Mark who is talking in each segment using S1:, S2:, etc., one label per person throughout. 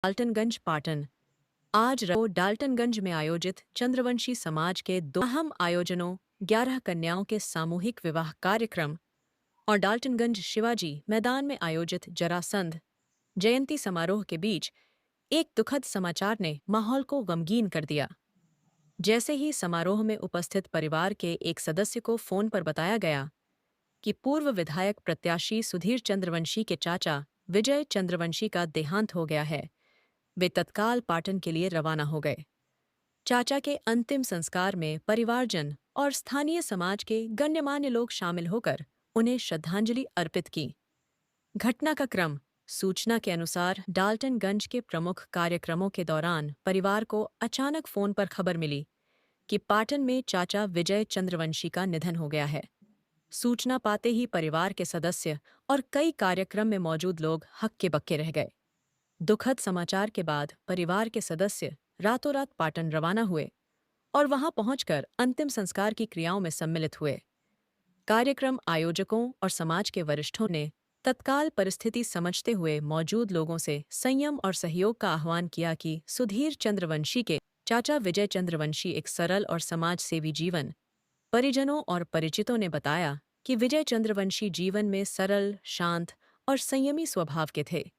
S1: डाल्टनगंज पाटन। आज डाल्टनगंज में आयोजित चंद्रवंशी समाज के दो अहम आयोजनों 11 कन्याओं के सामूहिक विवाह कार्यक्रम और डाल्टनगंज शिवाजी मैदान में आयोजित जरासंध जयंती समारोह के बीच एक दुखद समाचार ने माहौल को गमगीन कर दिया। जैसे ही समारोह में उपस्थित परिवार के एक सदस्य को फोन पर बताया गया कि पूर्व विधायक प्रत्याशी सुधीर चंद्रवंशी के चाचा विजय चंद्रवंशी का देहांत हो गया है, वे तत्काल पाटन के लिए रवाना हो गए। चाचा के अंतिम संस्कार में परिवारजन और स्थानीय समाज के गण्यमान्य लोग शामिल होकर उन्हें श्रद्धांजलि अर्पित की। घटना का क्रम। सूचना के अनुसार डाल्टनगंज के प्रमुख कार्यक्रमों के दौरान परिवार को अचानक फोन पर खबर मिली कि पाटन में चाचा विजय चंद्रवंशी का निधन हो गया है। सूचना पाते ही परिवार के सदस्य और कई कार्यक्रम में मौजूद लोग हक्के बक्के रह गए। दुखद समाचार के बाद परिवार के सदस्य रातों रात पाटन रवाना हुए और वहां पहुंचकर अंतिम संस्कार की क्रियाओं में सम्मिलित हुए। कार्यक्रम आयोजकों और समाज के वरिष्ठों ने तत्काल परिस्थिति समझते हुए मौजूद लोगों से संयम और सहयोग का आह्वान किया कि सुधीर चंद्रवंशी के चाचा विजय चंद्रवंशी एक सरल और समाज सेवी जीवन। परिजनों और परिचितों ने बताया कि विजय चंद्रवंशी जीवन में सरल, शांत और संयमी स्वभाव के थे।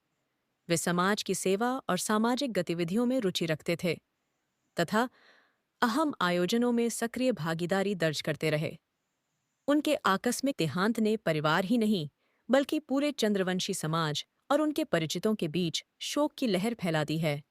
S1: वे समाज की सेवा और सामाजिक गतिविधियों में रुचि रखते थे तथा अहम आयोजनों में सक्रिय भागीदारी दर्ज करते रहे। उनके आकस्मिक देहांत ने परिवार ही नहीं बल्कि पूरे चंद्रवंशी समाज और उनके परिचितों के बीच शोक की लहर फैला दी है।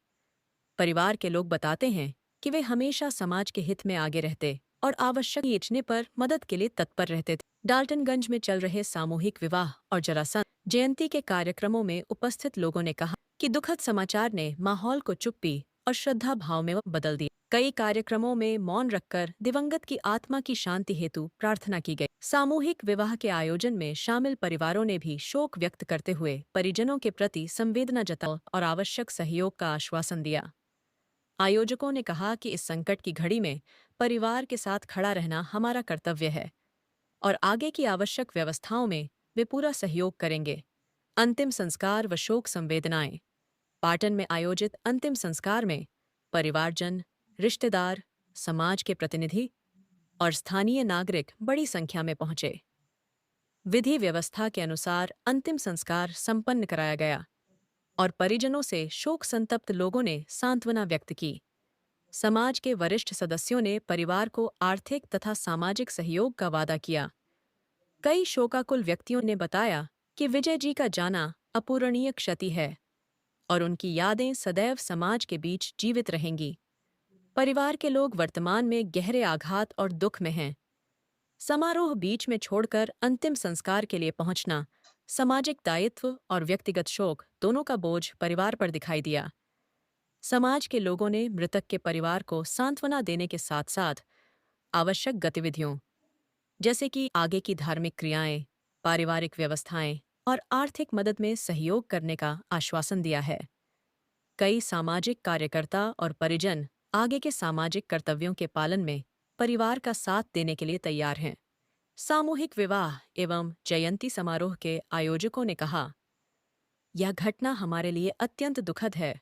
S1: परिवार के लोग बताते हैं कि वे हमेशा समाज के हित में आगे रहते और आवश्यक खींचने पर मदद के लिए तत्पर रहते थे। डाल्टनगंज में चल रहे सामूहिक विवाह और जरासंध जयंती के कार्यक्रमों में उपस्थित लोगों ने कहा कि दुखद समाचार ने माहौल को चुप्पी और श्रद्धा भाव में बदल दिया। कई कार्यक्रमों में मौन रखकर दिवंगत की आत्मा की शांति हेतु प्रार्थना की गई। सामूहिक विवाह के आयोजन में शामिल परिवारों ने भी शोक व्यक्त करते हुए परिजनों के प्रति संवेदना जताई और आवश्यक सहयोग का आश्वासन दिया। आयोजकों ने कहा कि इस संकट की घड़ी में परिवार के साथ खड़ा रहना हमारा कर्तव्य है और आगे की आवश्यक व्यवस्थाओं में वे पूरा सहयोग करेंगे। अंतिम संस्कार व शोक संवेदनाएं। पाटन में आयोजित अंतिम संस्कार में परिवारजन, रिश्तेदार, समाज के प्रतिनिधि और स्थानीय नागरिक बड़ी संख्या में पहुंचे। विधि व्यवस्था के अनुसार अंतिम संस्कार संपन्न कराया गया और परिजनों से शोक संतप्त लोगों ने सांत्वना व्यक्त की। समाज के वरिष्ठ सदस्यों ने परिवार को आर्थिक तथा सामाजिक सहयोग का वादा किया। कई शोकाकुल व्यक्तियों ने बताया कि विजय जी का जाना अपूरणीय क्षति है और उनकी यादें सदैव समाज के बीच जीवित रहेंगी। परिवार के लोग वर्तमान में गहरे आघात और दुख में हैं। समारोह बीच में छोड़कर अंतिम संस्कार के लिए पहुंचना सामाजिक दायित्व और व्यक्तिगत शोक दोनों का बोझ परिवार पर दिखाई दिया। समाज के लोगों ने मृतक के परिवार को सांत्वना देने के साथ साथ आवश्यक गतिविधियों जैसे कि आगे की धार्मिक क्रियाएं, पारिवारिक व्यवस्थाएं और आर्थिक मदद में सहयोग करने का आश्वासन दिया है। कई सामाजिक कार्यकर्ता और परिजन आगे के सामाजिक कर्तव्यों के पालन में परिवार का साथ देने के लिए तैयार हैं। सामूहिक विवाह एवं जयंती समारोह के आयोजकों ने कहा, यह घटना हमारे लिए अत्यंत दुखद है।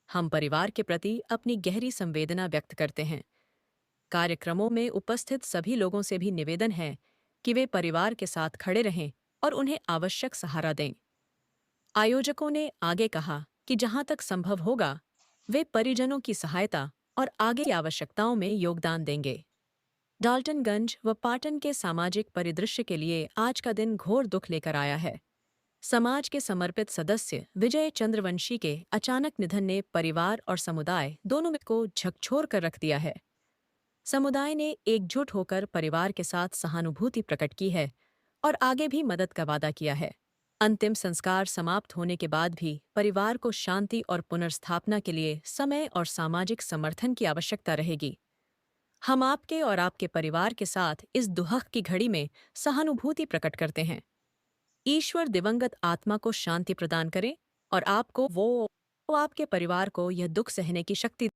S1: हम परिवार के प्रति अपनी गहरी संवेदना व्यक्त करते हैं। कार्यक्रमों में उपस्थित सभी लोगों से भी निवेदन है कि वे परिवार के साथ खड़े रहें और उन्हें आवश्यक सहारा दें। आयोजकों ने आगे कहा कि जहां तक संभव होगा वे परिजनों की सहायता और आगे की आवश्यकताओं में योगदान देंगे। डाल्टनगंज व पाटन के सामाजिक परिदृश्य के लिए आज का दिन घोर दुख लेकर आया है। समाज के समर्पित सदस्य विजय चंद्रवंशी के अचानक निधन ने परिवार और समुदाय दोनों को झकझोर कर रख दिया है। समुदाय ने एकजुट होकर परिवार के साथ सहानुभूति प्रकट की है और आगे भी मदद का वादा किया है। अंतिम संस्कार समाप्त होने के बाद भी परिवार को शांति और पुनर्स्थापना के लिए समय और सामाजिक समर्थन की आवश्यकता रहेगी। हम आपके और आपके परिवार के साथ इस दुहक की घड़ी में सहानुभूति प्रकट करते हैं। ईश्वर दिवंगत आत्मा को शांति प्रदान करे और आपको वो आपके परिवार को यह दुख सहने की शक्ति